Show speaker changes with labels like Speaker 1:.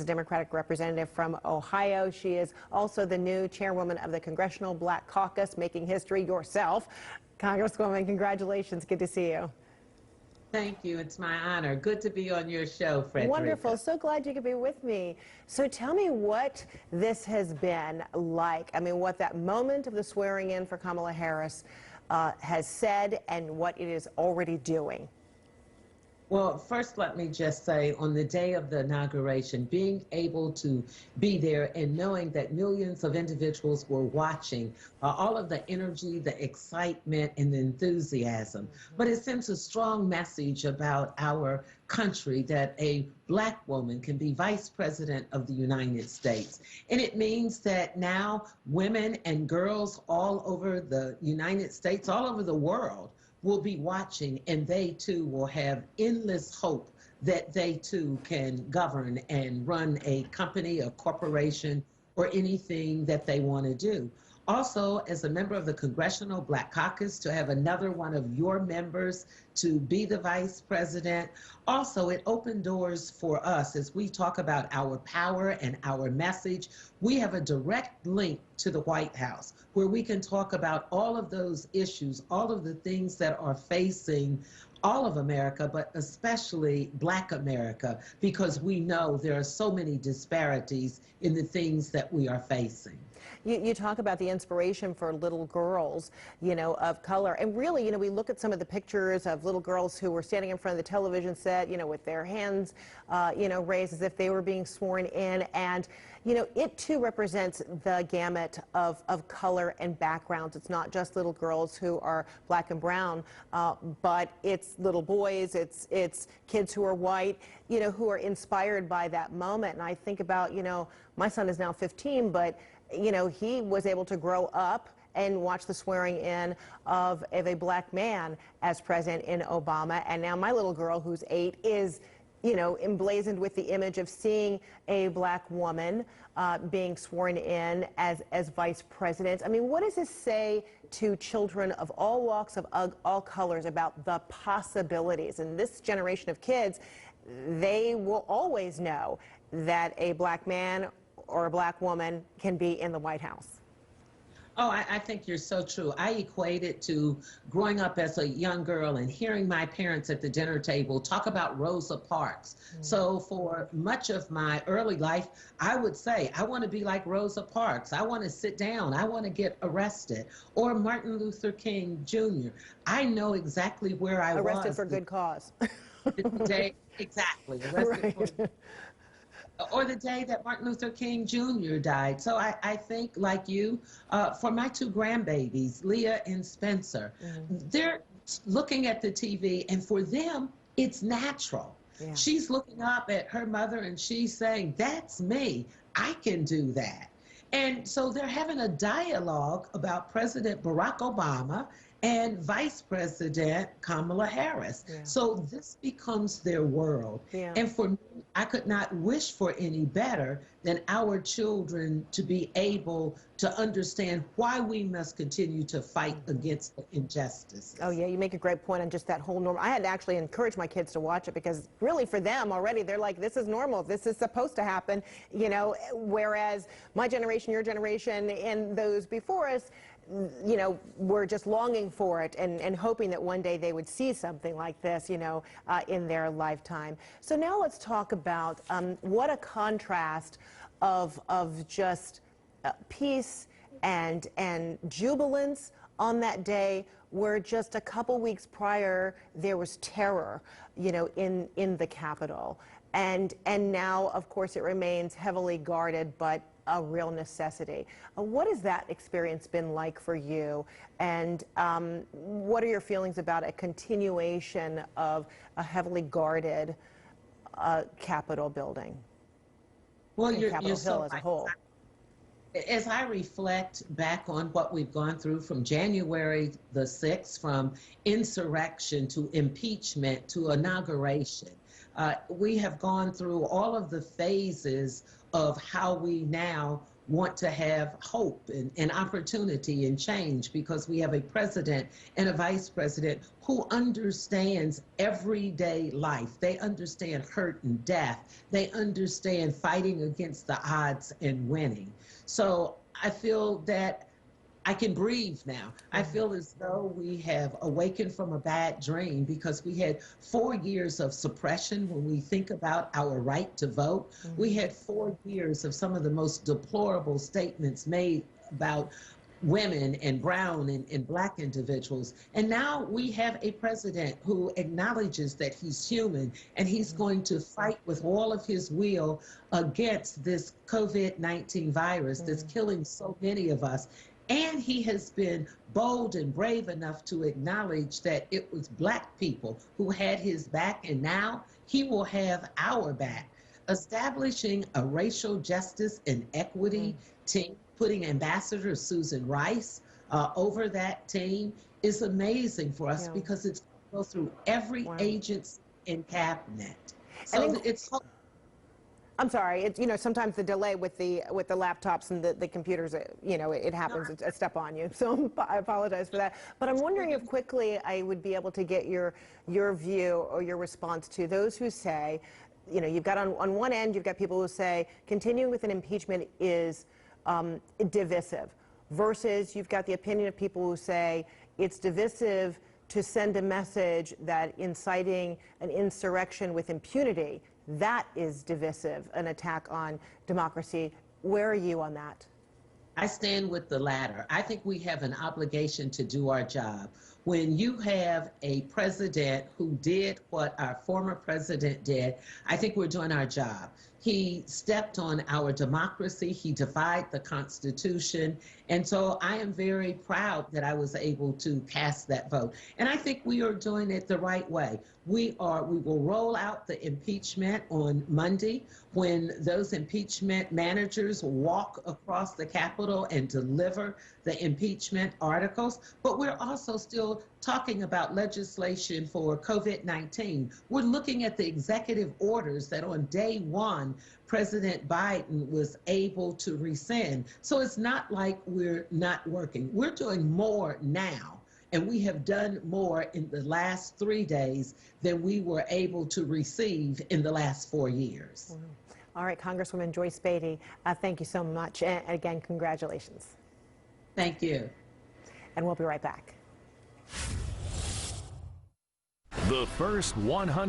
Speaker 1: Democratic representative from Ohio. She is also the new chairwoman of the Congressional Black Caucus, making history yourself. Congresswoman, congratulations. Good to see you.
Speaker 2: Thank you. It's my honor. Good to be on your show, Fredricka.
Speaker 1: Wonderful. So glad you could be with me. So tell me what this has been like. I mean, what that moment of the swearing in for Kamala Harris has said and what it is already doing.
Speaker 2: Well, first, let me just say, on the day of the inauguration, being able to be there and knowing that millions of individuals were watching, all of the energy, the excitement, and the enthusiasm. But it sends a strong message about our country that a Black woman can be Vice President of the United States. And it means that now women and girls all over the United States, all over the world, will be watching, and they too will have endless hope that they too can govern and run a company, a corporation, or anything that they want to do. Also, as a member of the Congressional Black Caucus, to have another one of your members to be the vice president. Also, it opened doors for us as we talk about our power and our message. We have a direct link to the White House where we can talk about all of those issues, all of the things that are facing all of America, but especially Black America, because we know there are so many disparities in the things that we are facing.
Speaker 1: You talk about the inspiration for little girls, you know, of color. And really, you know, we look at some of the pictures of little girls who were standing in front of the television set, you know, with their hands, you know, raised as if they were being sworn in. And, you know, it too represents the gamut of color and backgrounds. It's not just little girls who are Black and brown, but it's little boys, it's kids who are white, you know, who are inspired by that moment. And I think about, you know, my son is now 15, but you know, he was able to grow up and watch the swearing in of a Black man as president in Obama. And now my little girl, who's 8, is, you know, emblazoned with the image of seeing a Black woman being sworn in as vice president. I mean, what does this say to children of all walks, of all colors, about the possibilities? And this generation of kids, they will always know that a Black man or a Black woman can be in the White House.
Speaker 2: Oh, I think you're so true. I equate it to growing up as a young girl and hearing my parents at the dinner table talk about Rosa Parks. So for much of my early life, I would say, I want to be like Rosa Parks. I want to sit down. I want to get arrested. Or Martin Luther King Jr. I know exactly where I was.
Speaker 1: Arrested for good cause.
Speaker 2: The day, exactly. Arrested
Speaker 1: right.
Speaker 2: for or the day that Martin Luther King Jr. died. So I think, like you, for my 2 grandbabies, Leah and Spencer, they're looking at the TV, and for them, it's natural. Yeah. She's looking up at her mother, and she's saying, that's me. I can do that. And so they're having a dialogue about President Barack Obama and Vice President Kamala Harris. Yeah. So this becomes their world. Yeah. And for me, I could not wish for any better than our children to be able to understand why we must continue to fight against the injustice.
Speaker 1: Oh yeah, you make a great point on just that whole norm. I had to actually encourage my kids to watch it because really for them already, they're like, this is normal, this is supposed to happen, you know, whereas my generation, your generation, and those before us, you know, we're just longing for it and hoping that one day they would see something like this, you know, in their lifetime. So now let's talk about what a contrast of just peace and jubilance on that day, where just a couple weeks prior there was terror, you know, in the Capitol. And now, of course, it remains heavily guarded, but a real necessity. What has that experience been like for you? And what are your feelings about a continuation of a heavily guarded Capitol building?
Speaker 2: Well, you're
Speaker 1: Capitol
Speaker 2: so
Speaker 1: Hill as a whole.
Speaker 2: As I reflect back on what we've gone through from January the 6th, from insurrection to impeachment to inauguration, we have gone through all of the phases of how we now want to have hope and opportunity and change, because we have a president and a vice president who understands everyday life. They understand hurt and death. They understand fighting against the odds and winning. So I feel that I can breathe now. I feel as though we have awakened from a bad dream, because we had 4 years of suppression when we think about our right to vote. We had 4 years of some of the most deplorable statements made about women and brown and black individuals. And now we have a president who acknowledges that he's human, and he's going to fight with all of his will against this COVID-19 virus that's killing so many of us. And he has been bold and brave enough to acknowledge that it was black people who had his back, and now he will have our back. Establishing a racial justice and equity team, putting Ambassador Susan Rice over that team, is amazing for us, because it's going to go through every agency in cabinet. So it's
Speaker 1: I'm sorry. Sometimes the delay with the laptops and the computers, it happens. It's a step on you. So I apologize for that. But I'm wondering if quickly I would be able to get your view or your response to those who say, you've got on one end, you've got people who say continuing with an impeachment is divisive, versus you've got the opinion of people who say it's divisive to send a message that inciting an insurrection with impunity, that is divisive, an attack on democracy. Where are you on that?
Speaker 2: I stand with the latter. I think we have an obligation to do our job. When you have a president who did what our former president did, I think we're doing our job. He stepped on our democracy. He defied the Constitution. And so I am very proud that I was able to cast that vote. And I think we are doing it the right way. We will roll out the impeachment on Monday, when those impeachment managers walk across the Capitol and deliver the impeachment articles. But we're also still talking about legislation for COVID-19. We're looking at the executive orders that on day one, President Biden was able to rescind. So it's not like we're not working. We're doing more now. And we have done more in the last 3 days than we were able to receive in the last 4 years.
Speaker 1: All right, Congresswoman Joyce Beatty, thank you so much. And again, congratulations.
Speaker 2: Thank you.
Speaker 1: And we'll be right back.
Speaker 3: The first 100